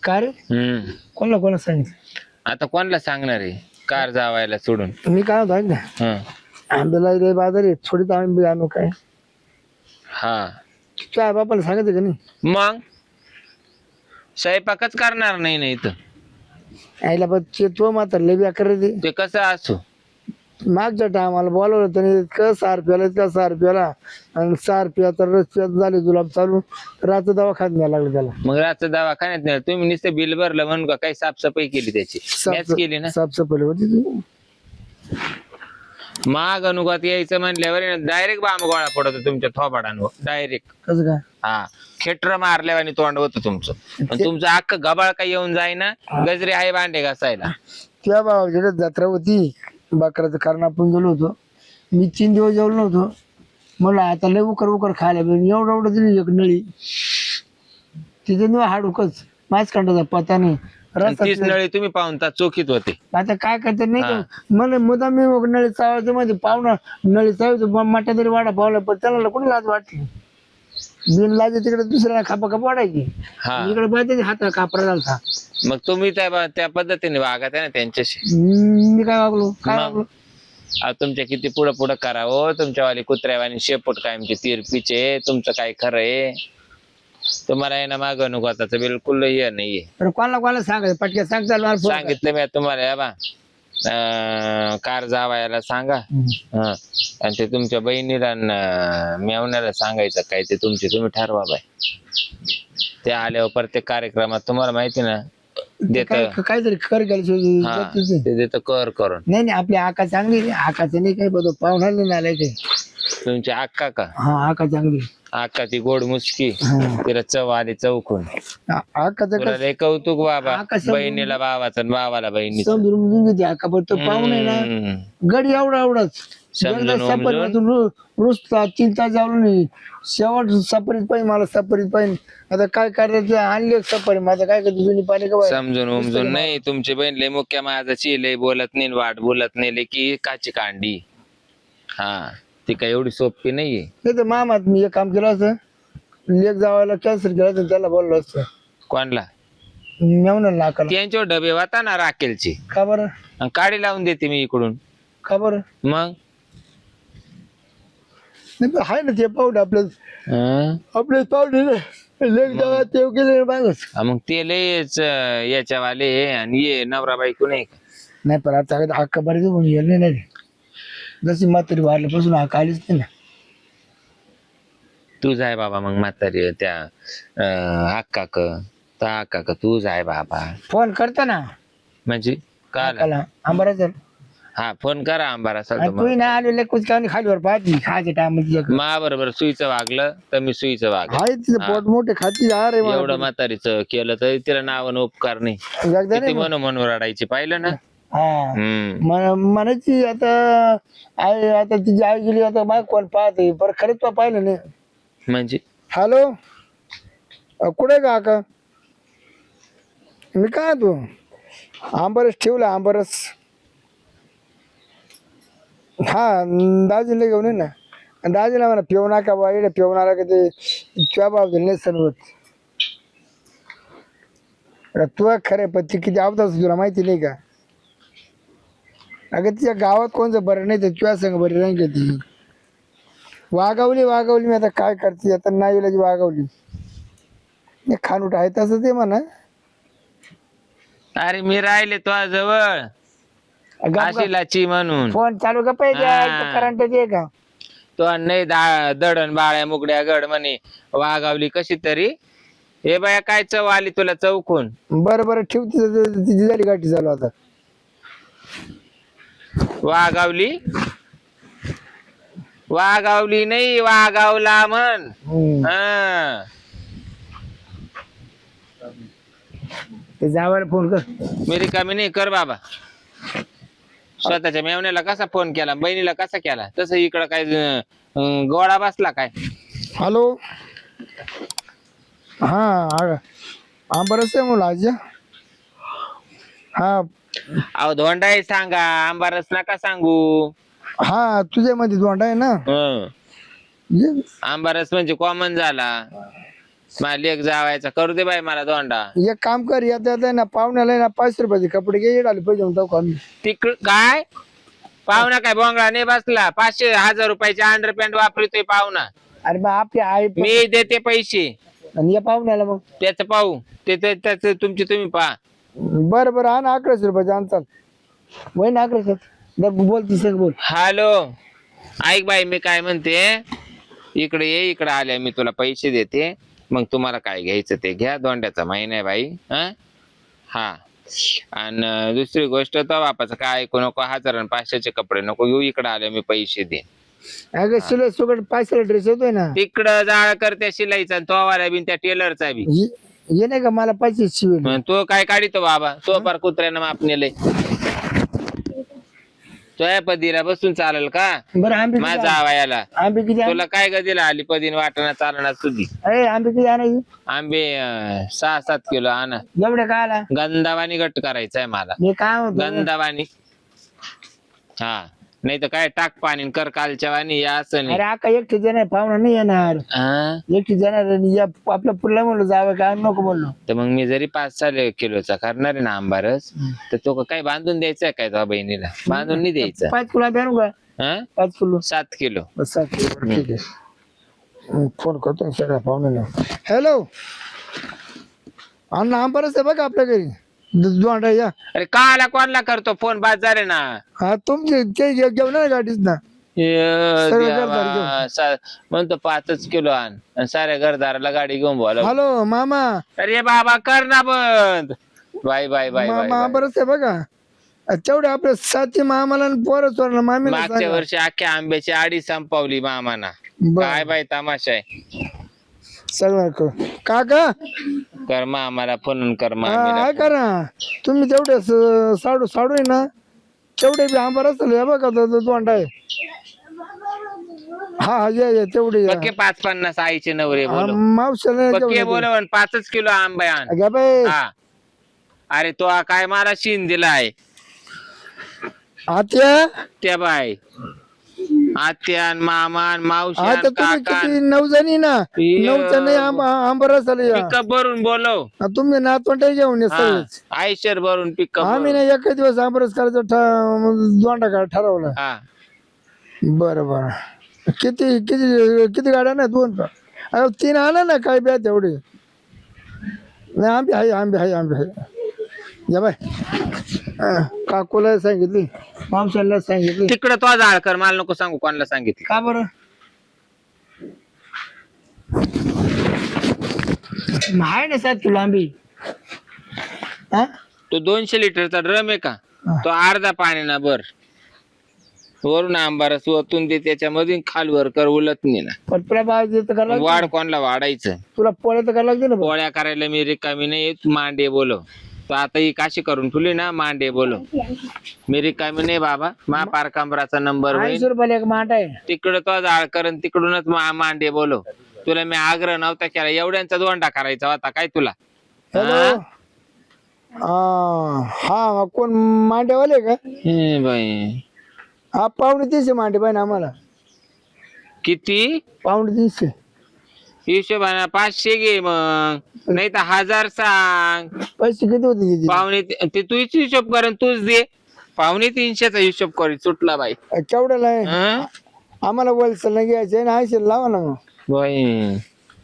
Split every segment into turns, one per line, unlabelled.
का रे कोणाला सांगितलं?
आता कोणाला सांगणार आहे कार जावायला सोडून?
मी काय होतो ना
हं.
आंब्याला रे बाजार आहे थोडी तर आंबे आणू काय
हा
तुझ्या आई बापाला सांगायचं का नाही?
मग स्वयंपाकच करणार नाही ना इथं.
आईला पण तो मात्र लय बेकार ते
ते कसं असो.
मागच्या टायमाला बोलवलं त्याने इतकं इतका सार प्याला आणि सार पिया तर रस्त्यात झाले जुलाब चालू रात्र दवाखान्यात न्यायला लागलं त्याला.
मग रात्र दवाखान्यात नाही तुम्ही नुसतं बिल भरलं म्हणून का काही साफसफाई केली त्याची? मॅच केली ना.
साफसफाई होती ती.
माग अनुगात यायचं म्हणल्यावर डायरेक्ट बांब गोळा पडतो तुमच्या थोबाडांवर डायरेक्ट.
कसं काय?
हा खेटर मारल्यावर आणि तोंड होतं तुमचं. आणि तुमचं अख्खं गबाळ काही येऊन जाईना. गजरे आहे भांडे घासायला.
त्या बाबा जत्रा होती बकराचं कारण आपण गेलो होतो. मी 3 दिवस जेवलो नव्हतो. मला आता लय उकर खायला एवढं दिली एक नळी तिथे न हाडूकच माच कांडाचा पता नाही.
तीच नळी तुम्ही पाहून तास चोखीत होते.
आता काय करते नाही का मला मुद्दाम मी नळी चावायचं मध्ये पाहुणा नळी चावायचं मटा तरी वाडा पावला पण त्याला कोणी लाज वाटली. बिन लाजे तिकडे दुसऱ्याला खापा वाढायची इकडे पाहिजे हात कापरा झाला.
मग तुम्ही त्या पद्धतीने वागत आहे ना त्यांच्याशी.
मी काय वागलो काय वागलो?
तुमच्या किती पुढं करावं तुमच्यावाली कुत्र्यावानी शेपूट कायमची तिरपीचे तुमचं काय खरं आहे? तुम्हाला आहे ना माग अनुगताचं बिलकुल हे नाहीये.
तर कोणाला सांगायचं पटक्या सांगता
सांगितलं मी तुम्हाला बा कार जावायला सांगा. आणि ते तुमच्या बहिणीला मेवण्याला सांगायचं काय ते तुम्ही ठरवा बाय. ते आल्यावर प्रत्येक कार्यक्रमात तुम्हाला माहिती ना देत
काहीतरी कर गेलं
ते देत कर करून.
नाही आपली आका चांगली आकाचं नाही काही बघतो पाहुणा नाही आलाय काही.
तुमची अक्का का?
हा आका चांगली.
अक्का ती गोड मुसकी तिला चव आली चौकून.
आकाचं
कौतुक बाबा बहिणीला भावाचं भावाला बहिणी
समजून घेते आका पण तो पाहुणे ना गडी एवढाच सफरीतून रुसता 3 तास जाऊ नाही शेवट सफरीत पाहिजे मला सफरीत पाहिजे. आता काय करायचं आणले सफरी माझं काय करतो जुनी पाणी का
समजून उमजून नाही. तुमची बहीण लय मुख्य माझाची लय बोलत नाही वाट बोलत नाही लय की काची कांडी. हा ती काय एवढी सोपी नाहीये.
नाही तर मामात मी एक काम केलं असं लेक जावायला कॅन्सर केलं असं त्याला बोललो असतं.
कोणला?
मेवण्याला नाकाला.
त्यांच्यावर डबे वाता ना राखेलची.
का बरं?
काडी लावून देते मी इकडून.
का बरं?
मग
आहे ना ते पाहुणे आपले पाहुणे लेक जावा ते गेले मागच.
मग ते लयच याच्यावाले आणि ये नवरा बायको नाही का?
नाही पण आता हक्का बरेच गेले नाही जशी म्हातारी वाढल्यापासून हक्का आलीच नाही ना.
तू जाय बाबा मग म्हातारी त्या अक्का तू जाय बाबा.
फोन करता ना
म्हणजे
काला आंबराचं.
हा फोन करा आंबारा
तू ना आलेले कुचकावणी खालीवर पाहती खायच्या टायमाला
मा बरोबर सुईचं वागलं तर मी सुईचं वागलं.
हाय तिचं पोट मोठे खाती अरे
एवढं म्हातारीचं केलं तर तिला नावानं उपकार नाही. किती म्हणून रडायची पाहिलं ना.
म्हणायची आता तिची आई गेली आता माग कोण पाहते पर खरंच तो पाहिलं नाही
म्हणजे.
हॅलो कुठे का आका? मी काय तू आंबरस ठेवला आंबरस. हा दाजीला घेऊन ये ना. दाजीला म्हणा पिऊ नका बा इकडे पिऊन आला का ते तुझ्या बाब नाही सर्वत. तू खरे पण ती किती आवडत तुला माहिती नाही का? अगं तिच्या गावात कोणतं बरं नाही तर तुझ्या संग बरी रंग ती वागवली मी आता काय करते आता नाही वागवली खानूट आहे तसं ते म्हणा.
अरे मी राहिले तो जवळ काशीलाची म्हणून
फोन चालू का पाहिजे करंट दे का
तो नाही दडण बाळ्या मुगड्या गड म्हणे वागावली कशी तरी. हे बाया काय चव आली तुला चौकून.
बरं ठेव तिची झाली गाठी चालू आता.
वागावली नाही वागावला म्हण.
ते जावायला फोन कर.
मी रिकामी नाही कर बाबा. स्वतःच्या मेवण्याला कसा फोन केला बहिणीला कसा केला तसं इकडं काय गोळा बसला काय.
हॅलो हा बरंच आहे मुला आज. हा
अहो धोंडा आहे सांगा आंबारस नका सांगू.
हा तुझ्या मध्ये दोंडा आहे ना.
आंबारस म्हणजे कॉमन झाला. मला लेख जावायचा करू दे बाई मला दोंडा.
एक काम कर, येता येता ना पाहुण्याला ना 500 रुपयाचे कपडे घे, आले पैसे म्हणतो आम्ही.
तिकड काय पाहुणा काय बोंगळा नाही बसला. 500-1000 रुपयाचे अंडरपॅन्ट वापरतोय पाहुणा.
अरे बा आपली आई
मी देते पैसे
आणि या पाहुण्याला मग
त्याचं पाहू त्याच तुमची तुम्ही पहा.
बरं बरं आण 1100 रुपयाचे आण चाल. वय ना 1100 बोल तिसरं बोल.
हॅलो ऐक बाई मी काय म्हणते, इकडे ये, इकडे आल्या मी तुला पैसे देते. मग तुम्हाला काय घ्यायचं ते घ्या. दोंड्याचा महिना आहे बाई. हा आणि दुसरी गोष्ट तो बापाचं काय ऐकू नको. 1000 आणि 500चे कपडे नको घेऊ. इकडे आले मी पैसे दे.
अगं शिलाई सुकट 500 ड्रेस येतोय ना.
तिकडं जाळ कर त्या शिलाईचा तो वाला बी त्या टेलरचा बी.
ये नाही का मला 500 शिवेल.
मग तो काय काढितो बाबा, तो पार कुत्र्यानं माप नेलंय. तो या पदीला बसून चालेल का
बरं आंबे
माझा आवायाला?
आंबे किती
तुला काय गदीला आली पदीन वाटणं चालणार तुझी.
अरे आंबे किती आणायचे?
आंबे 6-7 किलो आणा.
एवढे काय आला?
गंधावानी गट करायचंय मला.
मी काय म्हणतो
गंधावानी. हा नाही तर काय टाक पाणी कर कालच्या वाणी या असं नाही.
अरे आका एकटे जण पाहुणा नाही येणार. एकटे जाणार आणि या आपल्या पुरला म्हणलो जावं काय नको म्हणलो.
तर मग मी जरी 5-6 किलोचा करणार आहे ना आंबारस, तर तो काय बांधून द्यायचा काय तुझ्या बहिणीला? बांधून नाही द्यायचा.
5 किलो आंबे आणू का? 5 किलो
7 किलो.
7 किलो ठीक आहे. फोन करतो सगळ्या पाहुण्याला. हॅलो अण्णा आंबारस आहे बघा आपल्या घरी. दोंडा या.
अरे काला कोणला करतो फोन? बाजार आहे ना.
हा तुमचे ते घेऊन ना गाडीच ना.
म्हणतो 5 किलो आण आणि साऱ्या घरदाराला गाडी घेऊन बोला.
हॅलो मामा.
अरे बाबा कर ना बंद. Bye bye bye bye.
मामा आंबारस आहे बघा. तेवढे आपल्या साथी मामाला पोरं चोरला मामीला
मागच्या वर्षी अख्ख्या आंब्याची आडी संपवली मामाना. काय बाय तमाशा आहे.
सगळं काका
कर मामाला फोन कर.
काय करा तुम्ही तेवढे साडू साडू आहे ना तेवढे बी आंबा रचले बघा दोंडा आहे. हा ये तेवढे
5-50 आईचे नवरे बोलव.
मावशाला
बोलव 5 किलो आंबे आण. हा अरे तो काय मला शिन दिलाय
आत्या
त्या बाय. आत्यान मामान मावशी
आता तुम्ही किती 9 जणी ना. 9 जण आंबा रचले
पिकअप भरून बोलव.
तुम्ही नातवंड घेऊन ये सगळेच.
आयशर भरून पिकअप.
आम्ही ना एक दिवस आंबरस करायचं दोंडा ठरवलं.
हा
बरं बरं किती किती किती गाड्या ना? 2 का? 3 आणा ना काय ब्या तेवढे. नाही आंबे आहे आंबे आहे आंबे आहे. या बाय काकूला सांगितली मावशाला सांगितली.
तिकडं तो जाळ कर मला नको सांगू कोणाला सांगितलं.
का बरं? आहे ना 7 किलो आंबे.
तो 200 लिटरचा ड्रम आहे का? तो अर्धा पाण्याना भर. वरून आंबारस ओतून दे त्याच्यामधून खालवर कर. उलट नाही ना.
पण तुला
वाढ कोणाला वाढायचं?
तुला पोळ्या तर करायला लागते ना.
पोळ्या करायला मी रिकामी नाही. मांडे बोलव. तो आता ही काशी करून ठेवली ना. मांडे बोलव. मी रिकामी नाही बाबा. पार कमराचा नंबर
80 रुपयाला एक माठ आहे.
तिकडं तो जाळ करून तिकडूनच मांडे बोलव. तुला मी आग्रह नव्हता केला. एवढ्यांचा दोंडा करायचा होता काय तुला?
हॅलो हा कोण मांडेवाले का?
बाई
हा 350 मांडे पाहिजे आम्हाला.
किती?
350.
हिशोबाने 500 घे मग. नाही तर 1000 सांग.
पैसे किती होते?
पाहुणे ते तूच हिशोब कर तूच दे. 250चा हिशोब करी सुटला बाई.
केवढ्याला आहे? आम्हाला होलसेल न घ्यायचे ना. 80 लावा ना मग.
बाई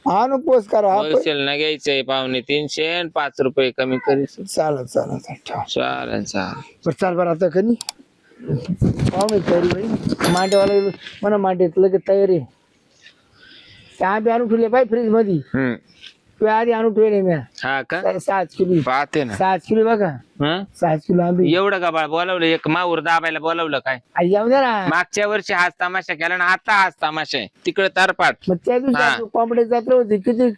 आणू पोच करा.
होलसेल ना घ्यायचंय. 250 आणि 5 रुपये कमी करी.
चालेल चालेल ठेवा.
चालेल चालेल.
चाल बरं आता कधी पाहुणे तयारी बाई. मांडेवाला म्हणा मांडे लगेच तयारी. आंबे आणून ठेवले बाई फ्रीज मध्ये. तू आधी आणून ठेवले मी.
हा का?
7 किलो
पाहते ना.
7 किलो बघा. 7 किलो आंबे.
एवढं का बाळ बोलावलं? एक माऊर दाबायला बोलावलं काय?
येऊ दे ना.
मागच्या वर्षी हाच तमाशा केला ना. आता हाच तमाशा आहे. तिकडे तारपाट.
मग त्या दिवशी कोंबडे जत्रा होती किती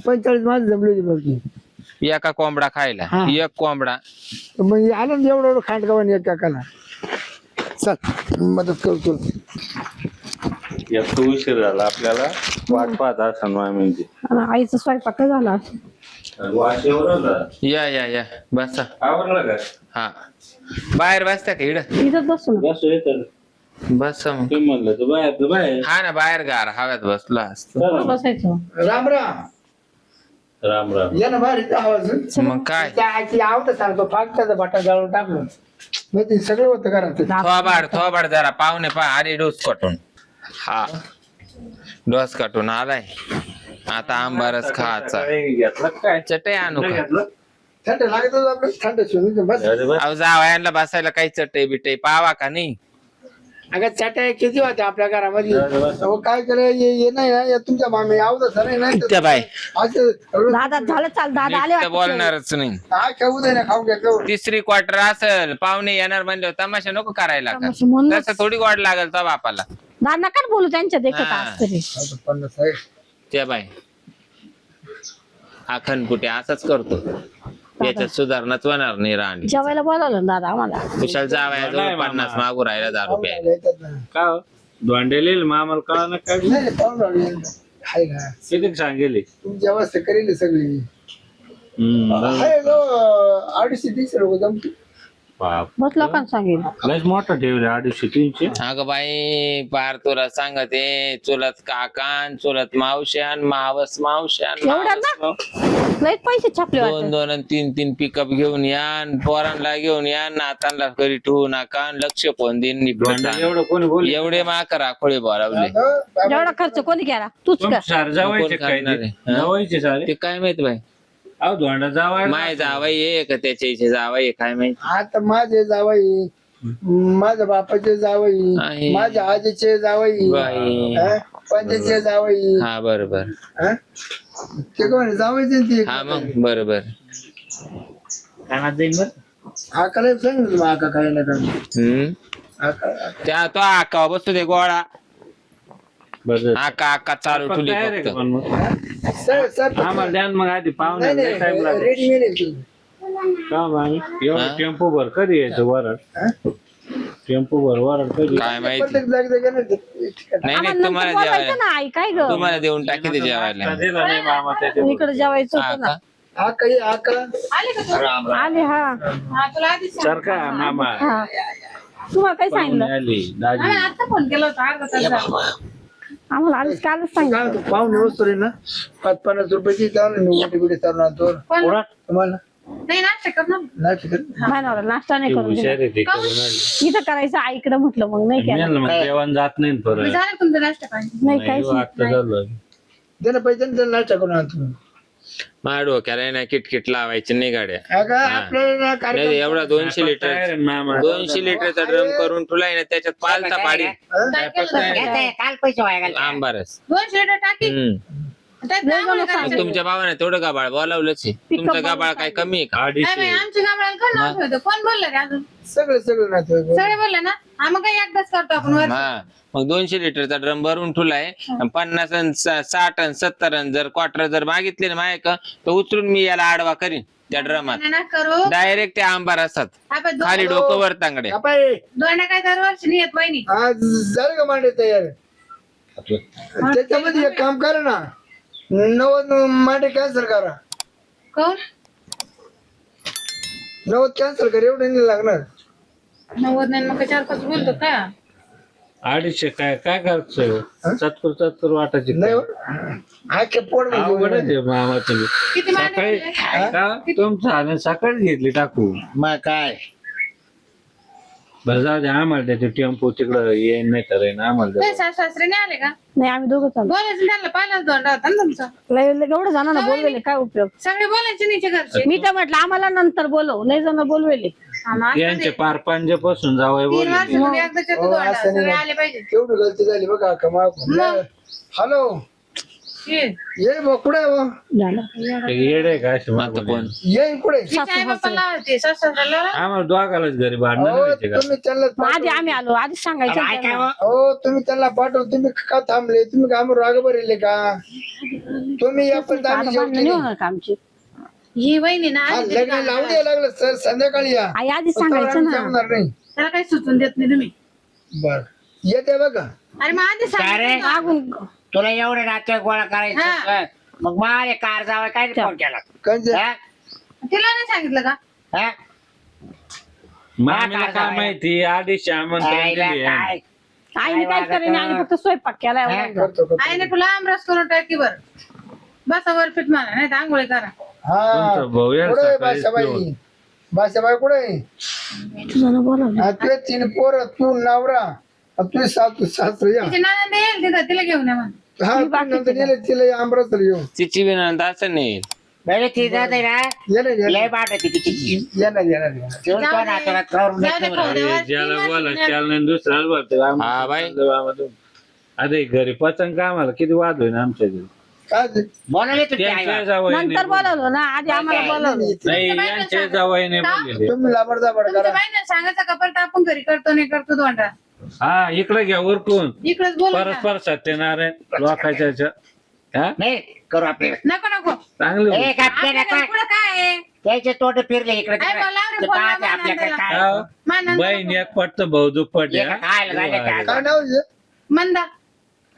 45 माणसं जमली होती बघ.
एका कोंबडा खायला. एक कोंबडा.
मग आलं ना एवढं खांडगावाने एक काकाला. चल मदत करतो.
एक उशीर झाला आपल्याला. वाट पाहत असं आम्ही.
आईचा स्वयंपाक झाला.
या या या बसा.
आवडलं का?
हा बाहेर बसता का? इड
इथं बसू ना.
बसू येतं.
बस मग.
तुम्ही म्हणलं तर बाहेर तर बाहेर.
हा ना बाहेर गार हव्यात बसला असतो.
बसायचं.
राम राम.
राम राम.
ये ना बाहेर आवाज
मग काय
त्या आईची आवडत सांगतो फाटकाचा बटा जाळून टाकलं मग ते सगळं होतं घरात
थोबाड जरा पाहुणे पा आले डोस काटून. हा डोस काटून आलाय आता आंबारस खायचा.
सकाळी घेतलं काय
चटई आणू का?
घेतलं
थंड लागत आपलं थंड शिवून बस
जाऊ दे बस.
अहो जावयाला बसायला काही चटई बिटई पावा का नाही?
अगं चटाई किती होत्या आपल्या घरामध्ये
जाऊ दे बस.
अहो काय केलं ये नाही ना या तुमच्या मामी आवडत नाही ना
त्या बाई
असं
दादा झालं चाल दादा आले
नीट
वाटतं.
बोलणारच नाही.
काय खाऊ दे ना खाऊ घेतलं
तिसरी क्वार्टर असेल पाहुणे येणार म्हणले तमाशा नको करायला का?
तमाशा म्हणूनच.
तसं थोडी गोड लागल तो बापाला.
दादा नका बोलू त्यांच्या देखत
हा.
आज तरी.
50 आहे
त्या बाई अखंडपुटे असंच करतो याच्यात सुधारणाच होणार नाही राणी.
जेवायला बोलावलं ना दादा आम्हाला.
कुशाल जावयाजवळ
नाही, मामा.
50 मागू राहिला 10 रुपये.
येतात ना.
का हो? दोंडेले मामाला कळा ना काय
नाही पाहून आहे ना
किती सांगेले
तुमची अवस्था करेल सगळी
बाप.
आहे लो 250-300 लोक जमतील
बस लोकांना सांगेल.
लयच मोठा ठेवले 250-300.
अगं बाई पार तुला सांगते चुलत काकान चुलत मावश्यान मावस मावश्यान
एवढ्या ना? लयच पैसे छापले
दोन
वाटतं.
दोन आणि तीन पिकअप घेऊन यान पोरांना घेऊन यान नातांना घरी ठेवू नका लक्ष फोन देईन
दोंडेले एवढं कोणी बोल
एवढे माकर आखोळे बोलावले.
एवढा खर्च कोणी केला? तूच कर.
सारे जावायचे
कोण
काय
करणार आहे? हा?
जावायचे सारे
ते काय माहित बाई
अहो धोंडा जावाय
माय जावाई आहे का त्याच्या इथे जावाई काय माहित.
आता माझे जावई माझ्या बापाचे जावई
आहे.
माझ्या आजीचे जावई
बाई
पंचाचे जावई
हा बरोबर
हं? ते कोण जावईचे ते
हा मग बरोबर.
कानात जाईन बरं.
आकाला सांगितलं मग आका काय नका
हम्म त्या तो आका बसतो ते गोळा
बरं
आका आका चालू ठुली
तयार आहे का
फक्त.
पण मग?
सर सर
आम्हाला द्या ना मग आधी पाहुणे
नाही
टाइम लागेल
रेडीमेड आहे तू.
का मग आम्ही? एवढं
हा?
टेम्पो भर कधी यायचं वरड
हं?
टेम्पो भर वरड कधी
काय माहिती
प्रत्येक जागेला नाही ते ठिकाण.
नाही
आम्हाला
नाही
नंतर
तुम्हाला
बोलायचं
जेवायला
ना आई काय ग.
तुम्हाला देऊन टाकी ते जेवायला.
दिला नाही मामा त्याच्या
इकडे जेवायचं
हा
होतं
का?
ना.
आका ये आका
आले हा
सरका मामा
हा. तुम्हाला काय सांगितलं?
पाहुणे आली दाजी
आम्हाला आधीच कालच सांगितलं.
काय होतं, पाहुणे वस्तू रे ना 5-50 रुपयाची जाऊन मी मोठी बिडी चालून आणतो तुम्हाला नाही शिकत
नाही नवरा नाश्ता नाही करून
हुशार
दिला.
आहे ते करून आली
इथं करायचं आईकडे म्हटलं मग नाही केलं.
मेल मग जेवण जात नाही ना परत
नाही काहीच
नाही, आता झालं
दे ना पैसे आणि त्याला नाश्ता करून आणतो
माझ्या डोक्याला ना किटकिट लावायची नाही गाड्या.
अगं आपल्याला
नाही
कार्यक्रम
एवढा 200
तयार
लिटर
आहे ना मामा
200 लिटरचा ड्रम करून ठुलाय ना त्याच्यात पालता पाडी
काल पैसे वाया घालते.
आंबारस.
200 लिटर टाकी
लय जण सांगतात.
तुमच्या भावाने तेवढं गाबाळ बोलावलंच आहे. तुमचं गाबाळ काय कमी आहे का?
250
आमच्या गावाला कोण नाव ठेवतं? कोण बोललं रे अजून?
सगळं ना ते.
सगळे बोलले ना हा मग काही एकदाच करतो आपण वर
हा मग 200 लिटरचा ड्रम भरून ठुलाय 50 आणि 60 आणि 70 आणि जर क्वार्टर जर मागितले ना माय का तर उचलून मी याला आडवा करीन त्या ड्रमात
ना करू
डायरेक्ट ते आंबारसात
आपण
खाली डोकं वर तांगडे.
बापाय,
दोन काय दरवर्षी नाही येत बहिणी
आज झालं का मांडे तयार त्याच्यामध्ये एक काम करा ना 90 मांडे कॅन्सल करा
कोण
90 कॅन्सल कर एवढं नाही लागणार
90 नाही मग 4-5 बोलतो का
250 काय काय करतोय चतकुर वाटायची
नाही हो. आखे पोट
अवघडच आहे मामा तुम्ही
किती मांडे
सकाळी का तुमचं आणि सकाळी घेतली टाकू
मग काय
बरं जाऊ दे आम्हाला त्याचे टेम्पो तिकडं येईन नाही तर येईन आम्हाला द्या.
सासरे नाही आले का
नाही आम्ही दोघं चालू.
बोलायचं त्यांना पहिलाच दोंडा होता ना तुमचा
एवढं जणांना बोलवेले काय उपयोग.
सगळे बोलायचे नाही घरचे
मी तर म्हटलं आम्हाला नंतर बोलव लय जण बोलवेले.
यांचे पार पासून जावं
3 वर्षापूर्वी एकदाच येतो दोंडा सगळे आले पाहिजे
केवढी गलती झाली बघा कमाल हॅलो ये बा कुठे आहे बा?
झालं
येडे का असे
आता कोण
ये कुठे
आई बाप्पाला होते सासऱ्याला
आम्हाला दोघालाच घरी भांडणं
हो
व्हायचे का
तुम्ही त्यांना
मग आधी आम्ही आलो आधीच सांगायचं ना
काय
त्यांना.
हो तुम्ही त्यांना पाठव तुम्ही का थांबले तुम्ही काम राग भरले का तुम्ही या पण
आता
आम्ही
भांडणं
शेवटी
नाही होणार का आमची.
ही वहिनी ना
हा,
आली तरी
लग्न लावून द्यायला लागलं सर संध्याकाळी या
आई आधीच
तर
सांगायचं
आम्ही
ना.
जमणार नाही
त्याला काही सुचून देत नाही तुम्ही
बर येते बघा
अरे मग आधी सांगितलं ना.
मागून
तुला एवढे नाते गोळा
हा.
करायचं मग मारे कार जावं काय फोन केला
कंचे
हा?
तिला नाही सांगितलं का
हा?
मामीला काय माहिती 250 आमंत्रण
आईला
दिली
काय
आईने काय करेन आणि फक्त स्वयंपाक केलाय
हा.
एवढं.
करतो करतो.
आईने तुला आमरस करून टाकी बर बसा वर पीठ मला नाही तर आंघोळी करा.
हा
तुमचा भाऊ यार
कुठे आहे
सकाळीच
बादशाबाई? बादशाबाई कुठे आहे?
तुझं बोलवलं
हा, तुझे 3 पोरं, तू नवरा, तू सासू या.
तिची नाना येईल तिथं, तिला घेऊन या मग.
हा तू नंतर गेले तिला आंबरसर येऊ.
तिची विनंती असं नाही.
नाही ती जात आहे ना
येणार
लय बाट आहे तिची
येणार.
जेवण तो ना तुला करून
जाऊ दे,
देतो
खाऊ दे.
म्हणा.
वर
ज्याला
तीन
बोला
वाजता
त्याला नाही दुसऱ्याला बोलतो
हा बाई.
अरे घरी पचन का आम्हाला किती वाद होईल आमच्या घरी
काय ते?
बोलायला तुझी आई
त्यांच्या
बाप.
जावयाने
नंतर बोलवलं ना आधी आम्हाला बोलवलं.
नाही यांच्या जावयाने बोललेले
तुम्ही लाबडदाबड
तुमच्या
करा.
बाईनं सांगायचं का परत आपण घरी करतो नाही करतो दोंडा.
हा इकडे घ्या वरकून
इकडेच बोलू ना.
परस्पर सत्यनारायण लोकांच्या ह्याच्या. हा
नाही करू आपले
नको नको
चांगले
ए कापते
आपल्याकडे
नका
पुढं काय आहे?
त्याचे तोट फिरले इकडे
आई बोला रे,
ते
बोला
पाहते
मला
आपल्याकडे
नंदला.
काय
हा.
मा नंदा
बहीण
नको.
एक पटत भाऊ दुप्पट
एका खायला जायला काय
काय नाव आहे?
मंदा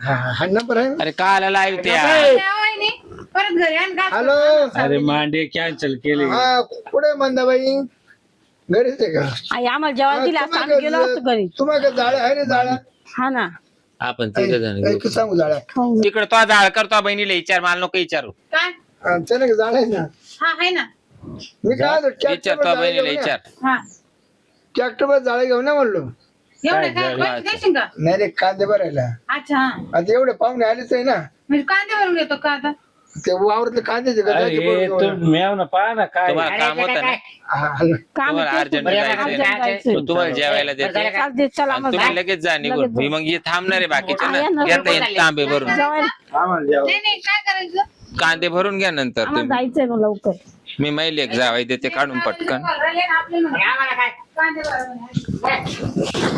हा हा नंबर आहे.
अरे काला लाईव्ह त्या
त्या वहिनी, परत घरी आण घास
हॅलो.
अरे मांडे कॅन्सल केले
हा कुठे मंदाबाई? घरीच आहे का?
आई आम्हाला जेवायला दिला असतं आम्ही गेलो असतो घरी.
तुम्हाला जाळ्या आहे रे जाळ्या?
हा ना
आपण तिघ जण
एक सांगू जाळ्या.
खाऊन
तिकडे तो जाळ करतो बहिणीला विचार मला नको विचारू.
काय?
आमच्या नाही जाळ्या आहे ना.
हा आहे ना.
मी काय
विचार तो बहिणीला विचार.
हा
ट्रॅक्टर जाळे घेऊन ना म्हणलो.
एवढे काय पैसे देशील का?
नाही रे कांदे भरायला.
अच्छा हा.
आता एवढे पाहुणे आलेच आहे ना.
म्हणजे कांदे भरून घेतो का आता?
ते वावरतले कांद्याचे का जायचे
अरे
बरोबर.
तुम्ही मेव ना पहा ना काय
तुम्हाला काम होतं ना.
हा, हा.
काम
तुम्हाला
करतो.
अर्जंट
बरं,
जायचंय
अर्जंट
ना.
जायचंय.
तो तुम्हाला जेवायला देते
चाल दे, चल
आणि
आम्हाला
तुम्ही
जायचं.
लगेच जा निघून.
लगेच
मी मग हे थांबणार आहे बाकीचे
हा,
ना
या ना.
घेता येईल तांबे भरून.
जेवायला
आम्हाला जेव
नाही नाही काय करायचं?
कांदे भरून घ्या नंतर
आम्हाला
तुम्ही.
जायचंय ना लवकर.
मी मैले एक जावाय देते काढून पटकन.
राहिले ना आपले म्हणून.
आम्हाला काय
कांदे भरून.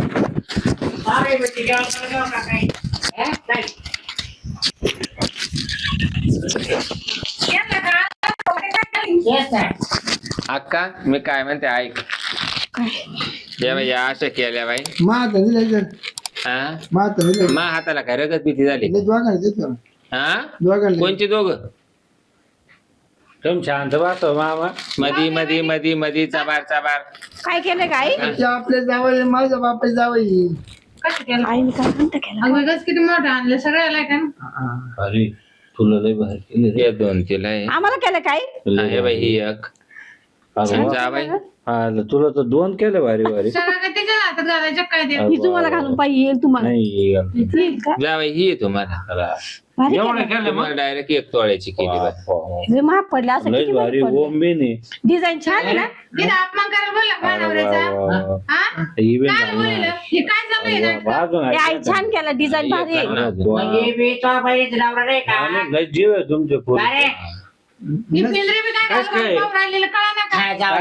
अरे बच्ची जेवण करू देऊ का काही? हे? काय?
यांना का?
येस आहे.
अक्का मी काय म्हणते ऐक. या बाई या अशा केल्या बाई.
माता दिलाय
हा
माता दिलाय.
मा हाताला काय रगत भीती झाली.
दोघांना देतो ना.
हा
दोघांना
कोणची दोघ
तुम शांत बसतो मामा
मधी मधी मधी मधी चबार चबार.
काय केलं का आई?
ते आपले जावई माझ्या बापाचे जावई.
कसं केलं?
आईने काय म्हणतं केलं?
अगं गस किती मोठं आणलं सगळ्याला का ना?
अरे तुला लय भारी केले रे.
हे दोन केलंय.
आम्हाला केलं काय?
हे बाई ही एक.
अरे वा.
जा बाई.
हा, तुला तर 2 केले भारी भारी
सगळं काय त्याच्या हातात घालायचं काय ते?
ही तुम्हाला घालून पाहिजे येईल तुम्हाला.
नाही
येईल का?
जा बाई ही आहे तुम्हाला.
भारी
एवढं
केलं.
केलं मग
डायरेक्ट एक तोळ्याची केली बाई.
लय महाग पडलं असं
लय
किती
भारी
महाग पडलं.
ओम बी नाही
डिझाईन छान आहे ना?
तिथं अपमान करायला बोलला का
अरे वा,
नवऱ्याचा?
वा, वा.
हा?
ही बी
काय बोललेलं?
नाही.
हे काय चालू आहे नाटकं?
अजून
ए, आई
आहे.
छान केलं डिझाईन भारी आहे.
म्हणजे मी तो बहिणीचं नवरा नाही का?
आणि लय जीव आहे तुमचे पोरी.
अरे
ही पिंजरे बी काय
कसं काय?
घालून पाहून राहिलेलं कळा ना का?
काय जावं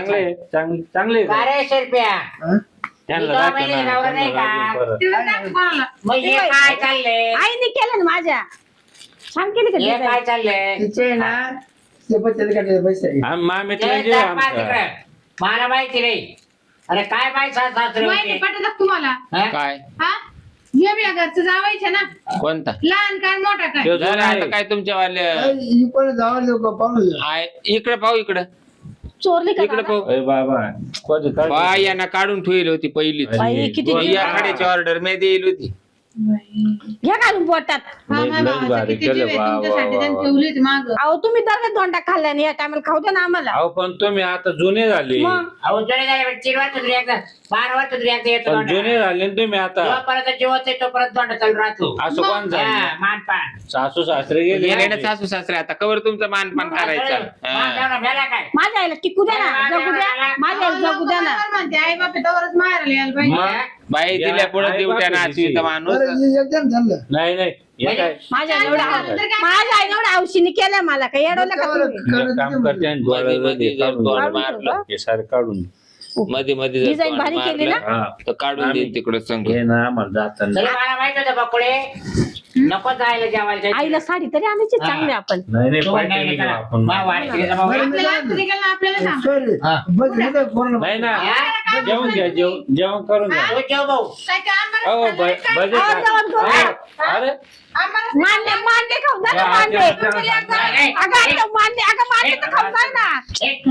चांगले चांगले
अरे शिरप्या
त्यांना
मी तो
दाखव
बहिणीचं
ना,
नवरा नाही
त्यांना
का?
दाखव परत.
तिला दाखव कोणाला?
मग हे काय चाललंय
आईने केलं ना माझ्या. छान केली का
हे
डिझाईन?
काय चाललंय
तिचे ना ते बचत गटाचे पैसे आहे.
आम- मामीतला
ते
जीव आहे
दाख पहा
आमचा.
तिकडं. मला माहिती नाही अरे काय माहिती सासरे
वहिनी
होते
पटत का तुम्हाला?
हा?
काय
हा? हे बी घरचं जावायचे ना
कोणता
लहान काय मोठा काय?
तो
जरा
जुना
आता
आहे.
काय तुमच्या वाले
ही पण जावं लोक पाहून
इकडे पाहू इकडे
चोरली का
इकडे
दादा?
पाहू.
अरे बाबा कधी काढली?
बाय यांना काढून ठेवली होती पहिलीच.
अरे,
बाई, किती
दोन-
जीव
या खाड्याची ऑर्डर मी देईल होती.
घ्या घालून पोटात.
हा,
लय-
माझ्या
लय
भावाचं
भारी
किती जीव
केलं,
आहे,
वा, वा,
तुमच्यासाठी
वा,
त्यांनी
वा.
ठेवली होती मागं.
अहो तुम्ही दरवेळेस दोंडा खाल्ला आणि या टायमाला खाऊ द्या ना आम्हाला.
अहो पण तुम्ही आता जुने झाले
मग
अहो जुने झाले पण 3 वर्ष तरी एकदा 12 वर्ष तरी एकदा येतो
पण
दोंडा.
जुने झाले ना तुम्ही आता
जोपर्यंत जीवत आहे तोपर्यंत दोंडा चालू राहतो
असं कोण
हा,
झालं
मानपान
सासू सासरे गेले
गेले ना सासू सासरे आता कवर तुमचं मानपान करायचं. हा.
मानपान मेला काय
माझ्या आईला टिकू द्या ना, जगू द्या. माझ्या आईला जगू द्या ना.
बरोबर म्हणते आई बाप तवरच मारायला यायला पाहिजे.
मग?
बाई दिल्या पुढे
आई
दिवट्या
बाप
नाचवी
आहे
माणूस.
एकदम झालं.
नाही नाही हे काय
माझ्या आईला माझ्या आईने एवढ्या औषधी केल्या मला काही येडवलं का तुम्ही?
एक काम करते आणि
मध्ये मध्ये जर
काढून
तोंड
दे.
मारलं
हे सारे काढून दे.
मध्ये मध्ये जर
डिझाईन
तोंड
भारी केली
मारलं,
हा
तर काढून देईन तिकडे संग.
हे ना आम्हाला जाताना
तरी मला माहित होतं बकुळे नको जायला जेवायला
आईला साडी तरी आणायची चांगली आपण.
नाही नाही
तो
पाय
नाही
नाही
गेला.
घेऊ आपण
मा वाडीला जाऊ.
आपल्याला असं निघालं ना, आपल्याला सांग.
सॉरी
हा.
बस हे तर पूर्ण
नाही ना
हा?
जेवण घ्या जेवण करून घ्या
तो जेव भाऊ
काय काय आंबारस
अहो
खाल्लं नाही काय?
बजेट
अहो, जेवण करू.
अरे
आंबारस
मांडे मांडे खाऊ द्या ना
हा,
मांडे.
जेवण, जेवण.
अगं आता मांडे, अगं मांडे तर खाऊ द्या ना.
एक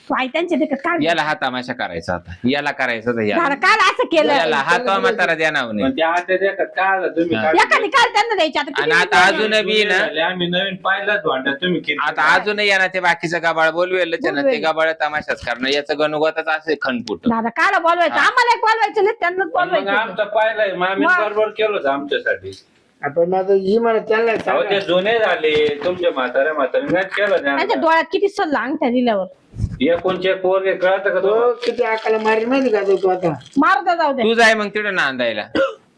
आई त्यांच्या देखत काढ
याला हा तमाशा करायचा होता, याला करायचा होता,
झालं,
याला
काल असं केलं
याला हा तो म्हातारा द्या नाव नाही.
पण त्या आता त्या काय झालं तुम्ही काय
एखादी काल त्यांना द्यायची आता
आणि
किती
आता अजून बी ना
झाले, आम्ही नवीन पाहिलाच भांडा तुम्ही किती
आता अजूनही येणार ते बाकीचं गाबाळ बोलवेल ते गाबाळ तमाशाच करणं याचं गणुगतच असे खणपुट.
दादा काल बोलवायचं आम्हाला एक बोलवायचं नाही त्यांनाच
पण मग
बोलवायचं
आमचं पाहिलंय मग आम्ही
मग.
बरोबर केलोच आमच्यासाठी.
आपण आता ही मला त्यांना
अहो
सांगा.
ते जुने झाले तुमच्या म्हाताऱ्या केलं
त्यांच्या
त्या
डोळ्यात किती सल्ला अंगठ्या दिल्यावर
एकोणचे पोरगे कळत का
तो
तो
किती आकाला मारी माहिती का तो आता
मारू द्या जाऊ दे
तू जाय मग तिकडे नांदायला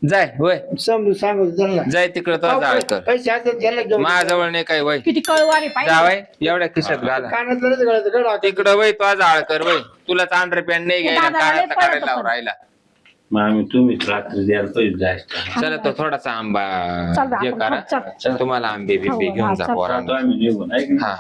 जाय होय,
समजून सांगू त्यांना
जाय तिकडे तो जाळ कर.
पैसे असेल त्याला घेऊन
माझ्याजवळ नाही काय वय
किती कळवारी पाहिजे
जावाय एवढ्या खिशात घाला
कानात जरच गळायचं गळा
तिकडं वय तो जाळ कर वय, तुला चांढर पॅन्ट नाही घ्यायला
दादा लय
काढायला
पळत
काढायला
पण.
राहिला.
मग आम्ही तुम्हीच रात्री द्यायला पाहिजे जास्त.
चला तो थोडासा आंबा
चल बा,
हे
आपण
करा
चल.
तुम्हाला आंबे बिंबे
हो,
घेऊन
हा,
जा
चल.
पोरांना.
आम्ही निघून ऐक ना.
हा